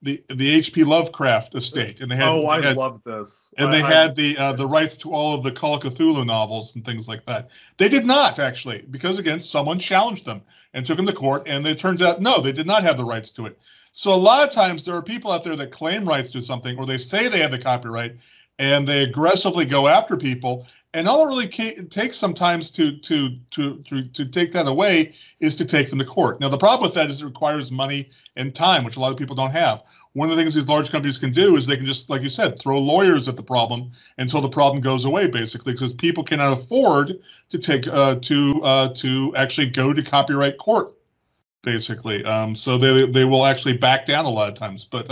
H.P. Lovecraft estate, and they had. I love this. And they had the rights to all of the Call of Cthulhu novels and things like that. They did not, actually, because again, someone challenged them and took them to court, and it turns out no, they did not have the rights to it. So a lot of times there are people out there that claim rights to something, or they say they have the copyright, and they aggressively go after people. And all it really takes sometimes to take that away is to take them to court. Now, the problem with that is it requires money and time, which a lot of people don't have. One of the things these large companies can do is they can just, like you said, throw lawyers at the problem until the problem goes away, basically, because people cannot afford to take to actually go to copyright court, basically. So they will actually back down a lot of times. But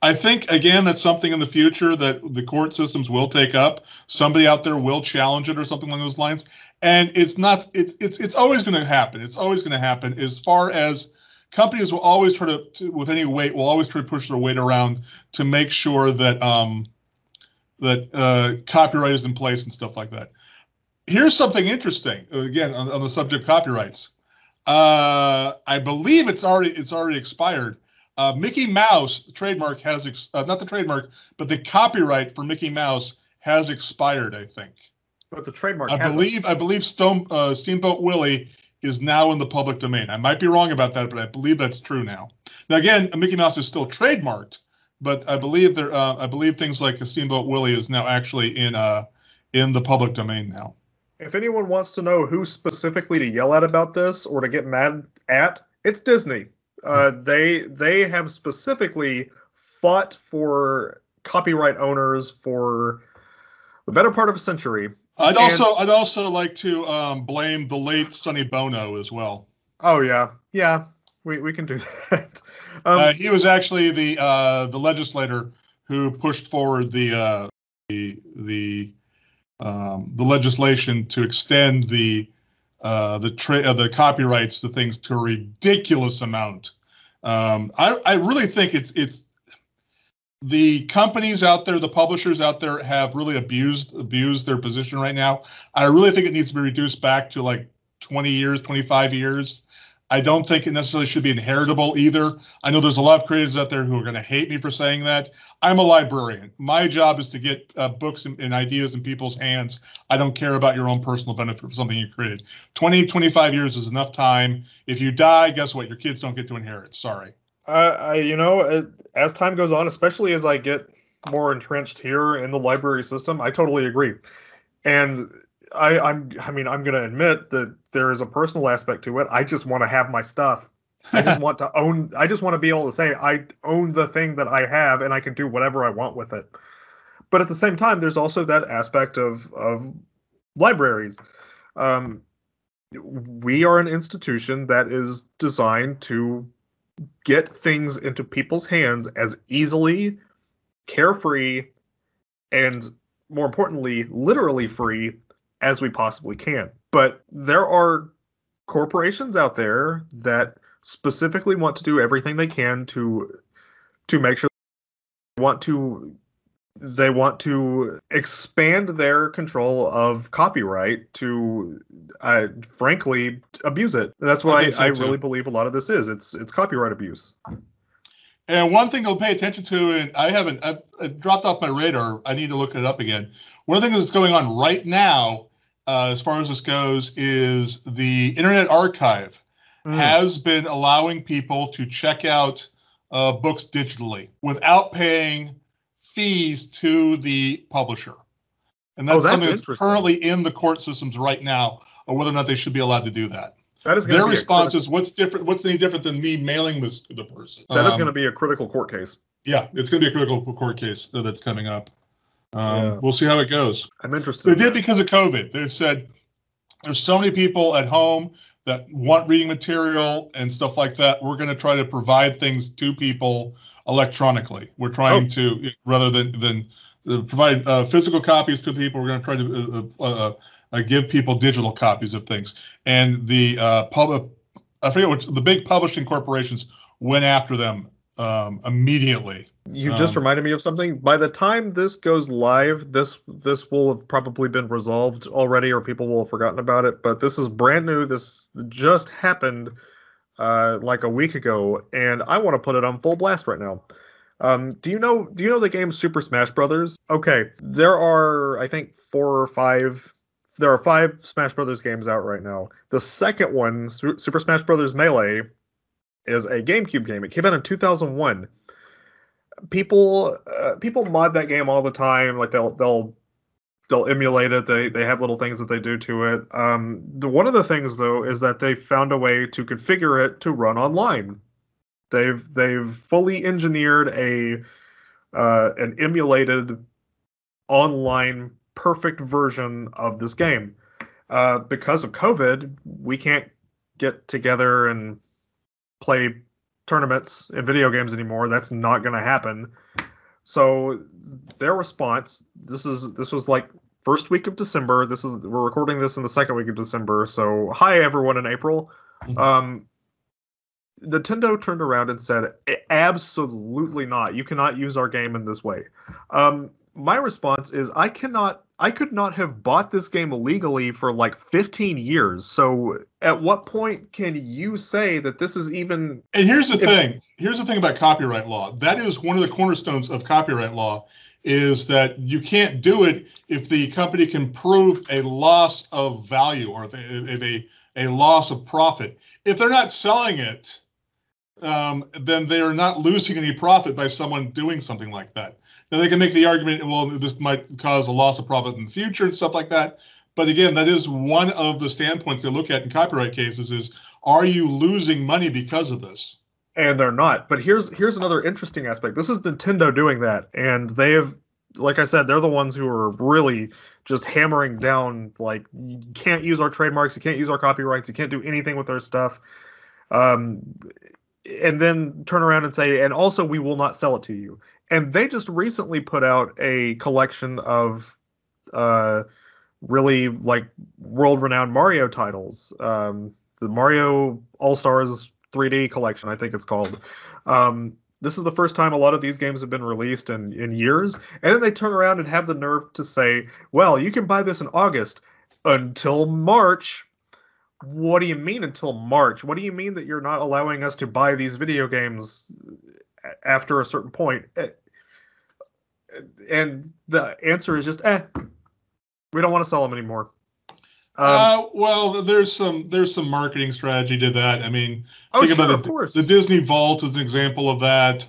I think, again, that's something in the future that the court systems will take up. Somebody out there will challenge it or something along those lines. And it's always going to happen. It's always going to happen, as far as companies will always try to with any weight, will always try to push their weight around to make sure that copyright is in place and stuff like that. Here's something interesting, again, on the subject of copyrights. I believe it's already expired. Mickey Mouse trademark has not the trademark, but the copyright for Mickey Mouse has expired, I think. But the trademark, I believe Steamboat Willie is now in the public domain. I might be wrong about that, but I believe that's true now. Now, again, Mickey Mouse is still trademarked, but I believe things like Steamboat Willie is now actually in the public domain now. If anyone wants to know who specifically to yell at about this or to get mad at, it's Disney. They have specifically fought for copyright owners for the better part of a century. I'd also like to blame the late Sonny Bono as well. Oh yeah, we can do that. He was actually the legislator who pushed forward the legislation to extend the copyrights to things to a ridiculous amount. I really think it's the companies out there, the publishers out there have really abused their position right now. I really think it needs to be reduced back to like 20 years, 25 years. I don't think it necessarily should be inheritable either. I know there's a lot of creators out there who are going to hate me for saying that. I'm a librarian. My job is to get books and ideas in people's hands. I don't care about your own personal benefit for something you created. 20, 25 years is enough time. If you die, guess what? Your kids don't get to inherit. Sorry. As time goes on, especially as I get more entrenched here in the library system, I totally agree. And I'm going to admit that there is a personal aspect to it. I just want to have my stuff. I just want to be able to say I own the thing that I have and I can do whatever I want with it. But at the same time, there's also that aspect of libraries. We are an institution that is designed to get things into people's hands as easily, carefree, and more importantly, literally free as we possibly can. They there are corporations out there that specifically want to do everything they can to make sure they want to expand their control of copyright to, frankly, abuse it. That's what I really believe a lot of this is. It's copyright abuse. And one thing to pay attention to, and I've dropped off my radar. I need to look it up again. One of the things that's going on right now, as far as this goes, is the Internet Archive has been allowing people to check out books digitally without paying fees to the publisher. And that's something that's currently in the court systems right now, or whether or not they should be allowed to do that. That is their response is, what's different? What's any different than me mailing this to the person? That is going to be a critical court case. Yeah, it's going to be a critical court case that's coming up. We'll see how it goes. I'm interested. They did because of COVID. They said there's so many people at home that want reading material and stuff like that. We're going to try to provide things to people electronically. We're trying to, rather than provide physical copies to people, we're going to try to give people digital copies of things. And the I forget what the big publishing corporations went after them immediately. You just reminded me of something. By the time this goes live, this will have probably been resolved already, or people will have forgotten about it. But this is brand new. This just happened like a week ago, and I want to put it on full blast right now. Do you know the game Super Smash Brothers? Okay, there are, I think, 4 or 5. There are 5 Smash Brothers games out right now. The second one, Super Smash Brothers Melee, is a GameCube game. It came out in 2001. People mod that game all the time. Like they'll emulate it. They have little things that they do to it. One of the things though is that they found a way to configure it to run online. They've fully engineered an emulated online perfect version of this game. Because of COVID, we can't get together and play tournaments in video games anymore. That's not going to happen. So their response, this was like first week of December. We're recording this in the second week of December. So hi everyone in April. Nintendo turned around and said, absolutely not. You cannot use our game in this way. My response is I could not have bought this game illegally for like 15 years. So at what point can you say that this is even... And here's the thing. Here's the thing about copyright law. That is one of the cornerstones of copyright law, is that you can't do it if the company can prove a loss of value or if a loss of profit. If they're not selling it, then they are not losing any profit by someone doing something like that. Now they can make the argument, well, this might cause a loss of profit in the future and stuff like that. But again, that is one of the standpoints they look at in copyright cases is, are you losing money because of this? And they're not. But here's another interesting aspect. This is Nintendo doing that. And they have, like I said, they're the ones who are really just hammering down, like, you can't use our trademarks, you can't use our copyrights, you can't do anything with our stuff. And then turn around and say, and also we will not sell it to you. And they just recently put out a collection of really like world-renowned Mario titles. The Mario All-Stars 3D collection, I think it's called. This is the first time a lot of these games have been released in years. And then they turn around and have the nerve to say, well, you can buy this in August until March. What do you mean until March? What do you mean that you're not allowing us to buy these video games after a certain point? And the answer is just, we don't want to sell them anymore. Well, there's some marketing strategy to that. I mean, think about the Disney Vault is an example of that.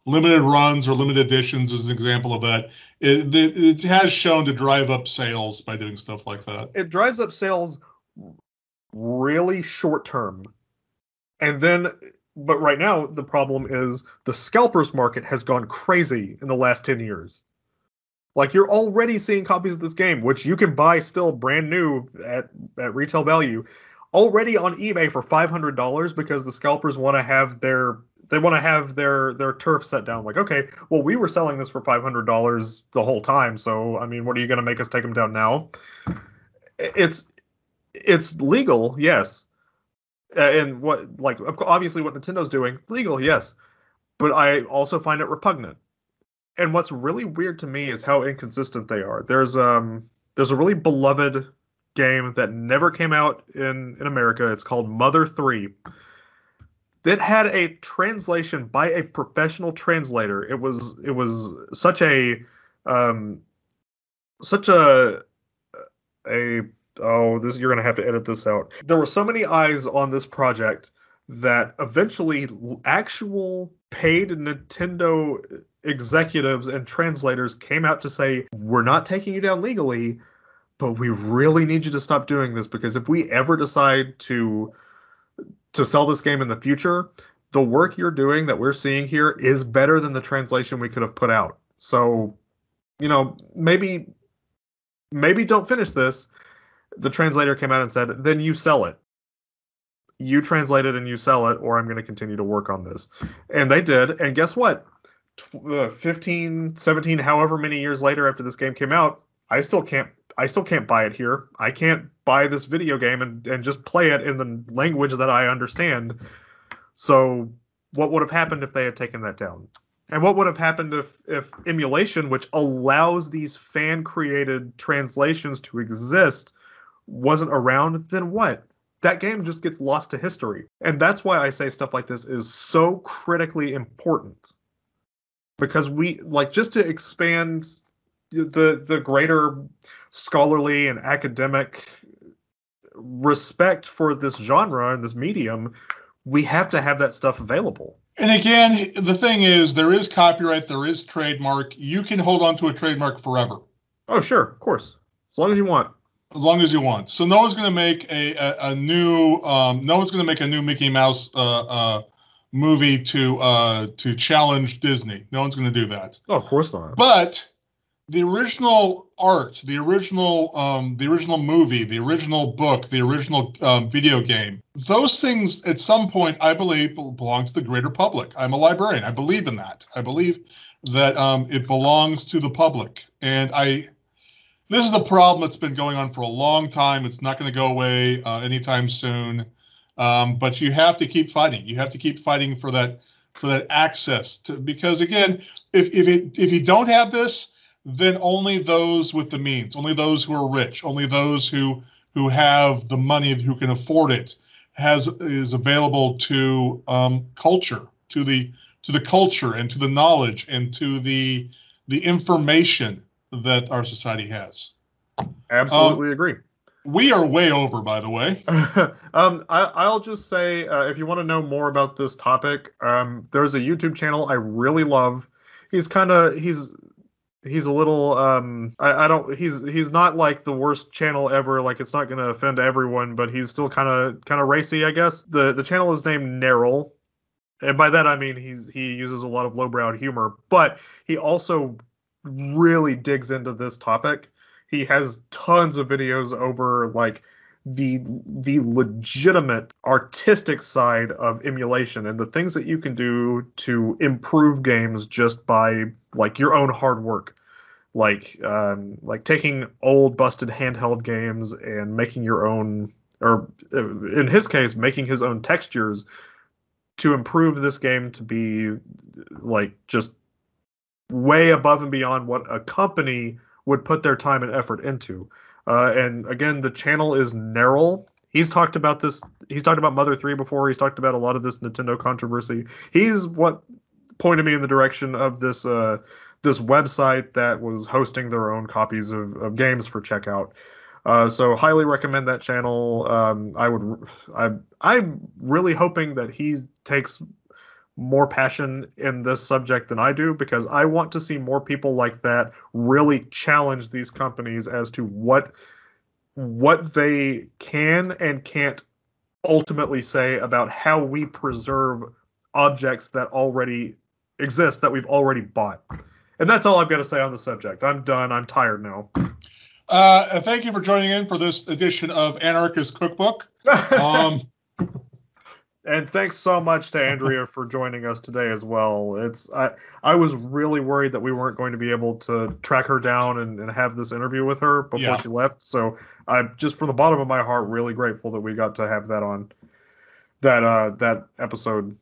Limited runs or limited editions is an example of that. It has shown to drive up sales by doing stuff like that. It drives up sales really short term. And then, but right now, the problem is the scalpers market has gone crazy in the last 10 years. Like, you're already seeing copies of this game, which you can buy still brand new at retail value, already on eBay for $500 because the scalpers want to have their turf set down. Like, okay, well, we were selling this for $500 the whole time, so I mean, what are you going to make us take them down now? It's legal, yes, and obviously what Nintendo's doing, legal, yes, but I also find it repugnant. And what's really weird to me is how inconsistent they are. There's a really beloved game that never came out in America. It's called Mother 3. That had a translation by a professional translator. It was such a you're gonna have to edit this out. There were so many eyes on this project that eventually actual paid Nintendo executives and translators came out to say, we're not taking you down legally, but we really need you to stop doing this, because if we ever decide to sell this game in the future, the work you're doing that we're seeing here is better than the translation we could have put out. So, maybe don't finish this. The translator came out and said, then you sell it. You translate it and you sell it, or I'm going to continue to work on this. And they did. And guess what? 15, 17, however many years later after this game came out, I still can't buy it here. I can't buy this video game and just play it in the language that I understand. So what would have happened if they had taken that down? And what would have happened if Emulation, which allows these fan-created translations to exist, wasn't around? Then what? That game just gets lost to history. And that's why I say stuff like this is so critically important. Because just to expand the greater scholarly and academic respect for this genre and this medium, we have to have that stuff available. And again, the thing is, there is copyright, there is trademark. You can hold on to a trademark forever. Oh, sure, of course. As long as you want. As long as you want. So no one's going to make a new Mickey Mouse movie to challenge Disney. No one's going to do that. Oh, of course not. But the original art, the original movie, the original book, the original video game, those things at some point, I believe, belong to the greater public. I'm a librarian. I believe in that. I believe that it belongs to the public. And this is a problem that's been going on for a long time. It's not going to go away anytime soon. But you have to keep fighting. You have to keep fighting for that access to, because again, if you don't have this, then only those with the means, only those who are rich, only those who have the money, who can afford it, is available to culture, to the culture and to the knowledge and to the information that our society has. Absolutely agree. We are way over, by the way. I'll just say, if you want to know more about this topic, there's a YouTube channel I really love. He's a little he's not like the worst channel ever, like it's not going to offend everyone, but he's still kind of racy, I guess. The channel is named Nerl, and by that I mean he uses a lot of lowbrow humor, but he also really digs into this topic. He has tons of videos over like the legitimate artistic side of emulation and the things that you can do to improve games just by like your own hard work, like taking old busted handheld games and making your own, or in his case making his own textures to improve this game to be like just way above and beyond what a company would put their time and effort into. And again, the channel is Nerl. He's talked about this. He's talked about Mother 3 before. He's talked about a lot of this Nintendo controversy. He's what pointed me in the direction of this this website that was hosting their own copies of games for checkout. So highly recommend that channel. I'm really hoping that he takes more passion in this subject than I do, because I want to see more people like that really challenge these companies as to what they can and can't ultimately say about how we preserve objects that already exist, that we've already bought. And that's all I've got to say on the subject. I'm done. I'm tired now. Thank you for joining in for this edition of Anarchist Cookbook. And thanks so much to Andrea for joining us today as well. I was really worried that we weren't going to be able to track her down and have this interview with her before she left. So I'm just from the bottom of my heart really grateful that we got to have that on that episode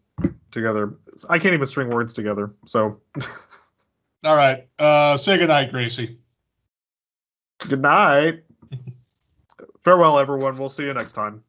together. I can't even string words together. So all right. Say goodnight, Gracie. Good night. Farewell, everyone. We'll see you next time.